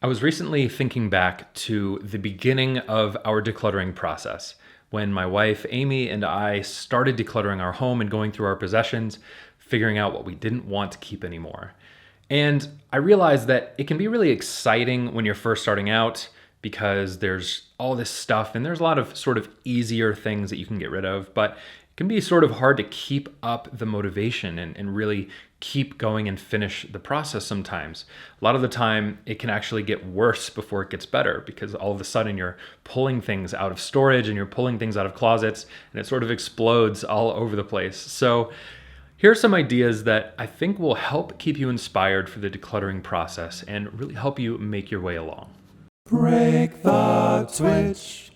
I was recently thinking back to the beginning of our decluttering process when my wife, Amy, and I started decluttering our home and going through our possessions, figuring out what we didn't want to keep anymore. And I realized that it can be really exciting when you're first starting out because there's all this stuff and there's a lot of sort of easier things that you can get rid of, but it can be sort of hard to keep up the motivation and really keep going and finish the process sometimes. A lot of the time, it can actually get worse before it gets better because all of a sudden you're pulling things out of storage and you're pulling things out of closets and it sort of explodes all over the place. So here are some ideas that I think will help keep you inspired for the decluttering process and really help you make your way along. Break the switch.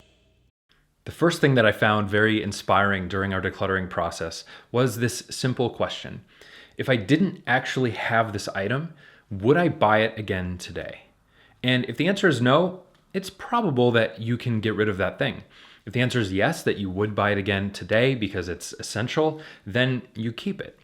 The first thing that I found very inspiring during our decluttering process was this simple question. If I didn't actually have this item, would I buy it again today? And if the answer is no, it's probable that you can get rid of that thing. If the answer is yes, that you would buy it again today because it's essential, then you keep it.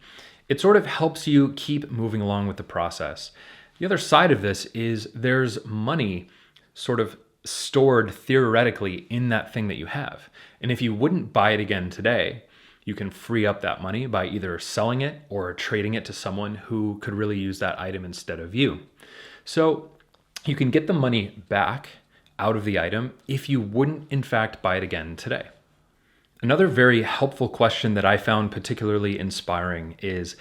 It sort of helps you keep moving along with the process. The other side of this is there's money sort of stored theoretically in that thing that you have. And if you wouldn't buy it again today, you can free up that money by either selling it or trading it to someone who could really use that item instead of you. So you can get the money back out of the item if you wouldn't in fact buy it again today. Another very helpful question that I found particularly inspiring is,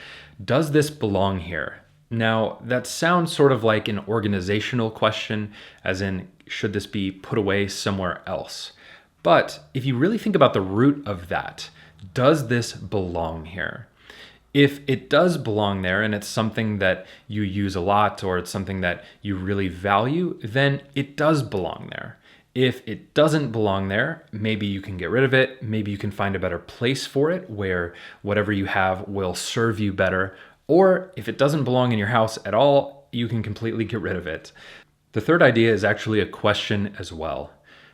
does this belong here? Now, that sounds sort of like an organizational question, as in, should this be put away somewhere else? But if you really think about the root of that, does this belong here? If it does belong there and it's something that you use a lot or it's something that you really value, then it does belong there. If it doesn't belong there, maybe you can get rid of it. Maybe you can find a better place for it where whatever you have will serve you better. Or if it doesn't belong in your house at all, you can completely get rid of it. The third idea is actually a question as well.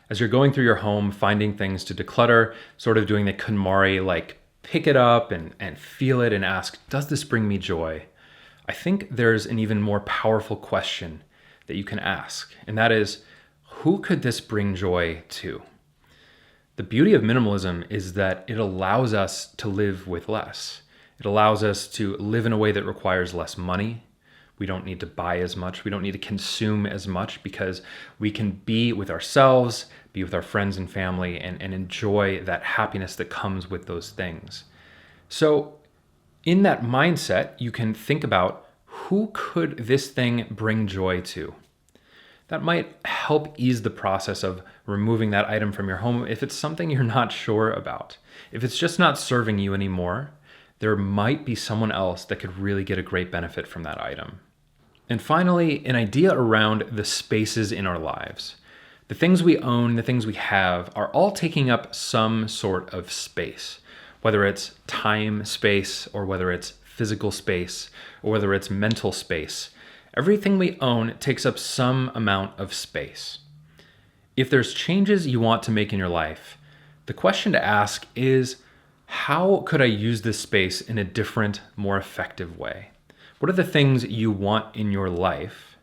As you're going through your home, finding things to declutter, sort of doing the KonMari, like pick it up and feel it and ask, does this bring me joy? I think there's an even more powerful question that you can ask, and that is, who could this bring joy to? The beauty of minimalism is that it allows us to live with less. It allows us to live in a way that requires less money. We don't need to buy as much. We don't need to consume as much because we can be with ourselves, be with our friends and family, and enjoy that happiness that comes with those things. So in that mindset, you can think about, who could this thing bring joy to? That might help ease the process of removing that item from your home if it's something you're not sure about. If it's just not serving you anymore, there might be someone else that could really get a great benefit from that item. And finally, an idea around the spaces in our lives. The things we own, the things we have, are all taking up some sort of space, whether it's time space or whether it's physical space or whether it's mental space. Everything we own takes up some amount of space. If there's changes you want to make in your life, the question to ask is, how could I use this space in a different, more effective way? What are the things you want in your life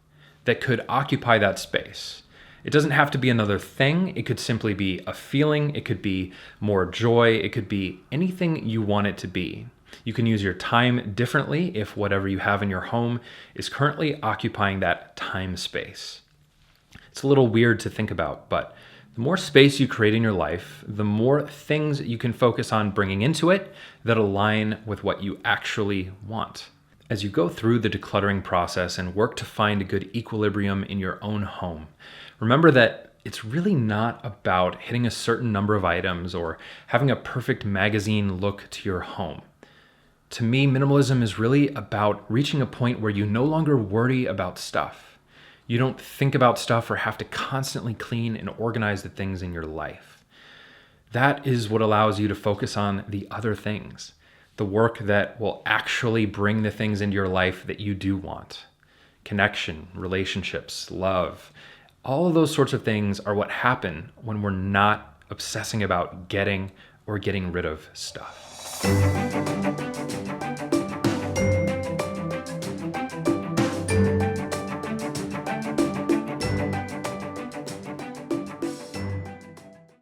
that could occupy that space? It doesn't have to be another thing. It could simply be a feeling. It could be more joy. It could be anything you want it to be. You can use your time differently if whatever you have in your home is currently occupying that time space. It's a little weird to think about, but the more space you create in your life, the more things you can focus on bringing into it that align with what you actually want. As you go through the decluttering process and work to find a good equilibrium in your own home, remember that it's really not about hitting a certain number of items or having a perfect magazine look to your home. To me, minimalism is really about reaching a point where you no longer worry about stuff. You don't think about stuff or have to constantly clean and organize the things in your life. That is what allows you to focus on the other things, the work that will actually bring the things into your life that you do want. Connection, relationships, love, all of those sorts of things are what happen when we're not obsessing about getting or getting rid of stuff.